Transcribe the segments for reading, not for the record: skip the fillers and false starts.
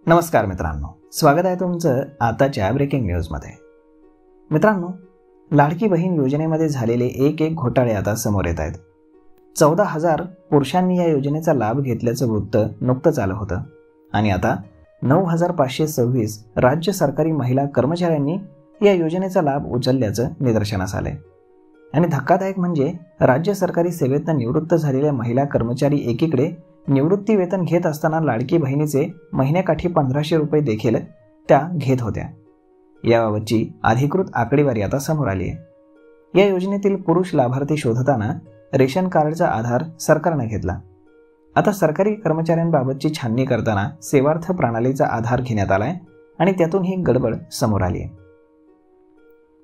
नमस्कार मित्रांनो, स्वागत आहे तुमचं आताच्या ब्रेकिंग न्यूजमध्ये। मित्रांनो, लाडकी बहीण योजनेमध्ये झालेले एक घोटाळे आता समोर येत आहेत। 14,000 पुरुषांनी या योजनेचा लाभ घेतल्याचं वृत्त नुकतंच आलं होतं आणि आता 9,526 राज्य सरकारी महिला कर्मचाऱ्यांनी या योजनेचा लाभ उचलल्याचं निदर्शनास आलंय। आणि धक्कादायक म्हणजे राज्य सरकारी सेवेतून निवृत्त झालेल्या महिला कर्मचारी एकीकडे निवृत्ती वेतन घेत असताना लाडकी बहिणीचे महिन्याकाठी 1,500 रुपये देखील त्या घेत होत्या। याबाबतची अधिकृत आकडेवारी आता समोर आली आहे। या योजनेतील पुरुष लाभार्थी शोधताना रेशन कार्डचा आधार सरकारने घेतला। आता सरकारी कर्मचाऱ्यांबाबतची छाननी करताना सेवार्थ प्रणालीचा आधार घेण्यात आलाय आणि त्यातून ही गडबड समोर आली आहे।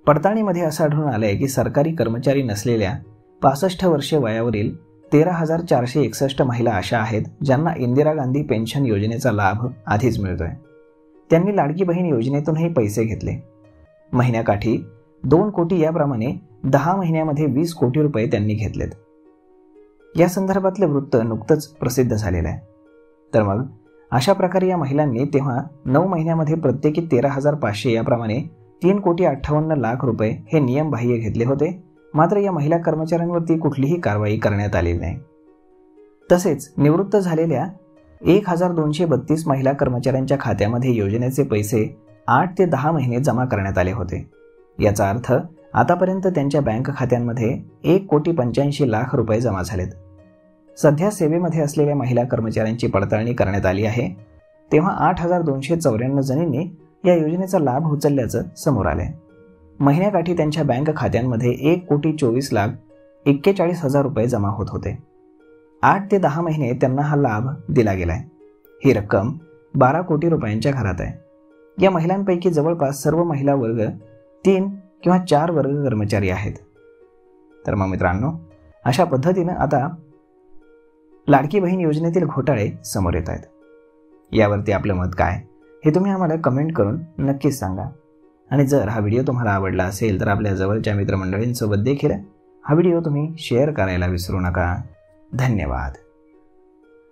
पडताळणीमध्ये असं आढळून आलंय की सरकारी कर्मचारी नसलेल्या 65 वर्षे वयावरील 13,461 महिला अशा आहेत ज्यांना इंदिरा गांधी पेन्शन योजनेचा लाभ आधीच मिळतोय। त्यांनी लाडकी बहीण योजनेतूनही पैसे घेतले। महिन्याकाठी 2 कोटी याप्रमाणे 10 महिन्यामध्ये 20 कोटी रुपये त्यांनी घेतलेत। या संदर्भातले वृत्त नुकतंच प्रसिद्ध झालेलं आहे। तर मग अशा प्रकारे या महिलांनी तेव्हा 9 महिन्यामध्ये प्रत्येकी 13,500 याप्रमाणे 3,58,00,000 रुपये हे नियमबाह्य घेतले होते। मात्र या महिला कर्मचाऱ्यांवरती कुठलीही कारवाई करण्यात आलेली नाही। तसेच निवृत्त झालेल्या 1,232 महिला कर्मचाऱ्यांच्या खात्यामध्ये योजनेचे पैसे 8 ते 10 महिने जमा करण्यात आले होते। याचा अर्थ आतापर्यंत त्यांच्या बँक खात्यांमध्ये 1,85,00,000 रुपये जमा झालेत। सध्या सेवेमध्ये असलेल्या महिला कर्मचाऱ्यांची पडताळणी करण्यात आली आहे, तेव्हा 8,294 जणींनी या योजनेचा लाभ उचलल्याचं समोर आलंय। महिन्याकाठी त्यांच्या बँक खात्यांमध्ये 1,24,41,000 रुपये जमा होत होते। 8 ते 10 महिने त्यांना हा लाभ दिला गेलाय। ही रक्कम 12 कोटी रुपयांच्या घरात आहे। या महिलांपैकी जवळपास सर्व महिला वर्ग 3 किंवा 4 वर्ग कर्मचारी आहेत। तर मग मित्रांनो, अशा पद्धतीनं आता लाडकी बहीण योजनेतील घोटाळे समोर येत आहेत। यावरती आपलं मत काय हे तुम्ही आम्हाला कमेंट करून नक्कीच सांगा। आणि जर हा व्हिडिओ तुम्हाला आवडला असेल तर आपल्या जवळच्या मित्रमंडळींसोबत देखील हा व्हिडिओ तुम्ही शेअर करायला विसरू नका। धन्यवाद।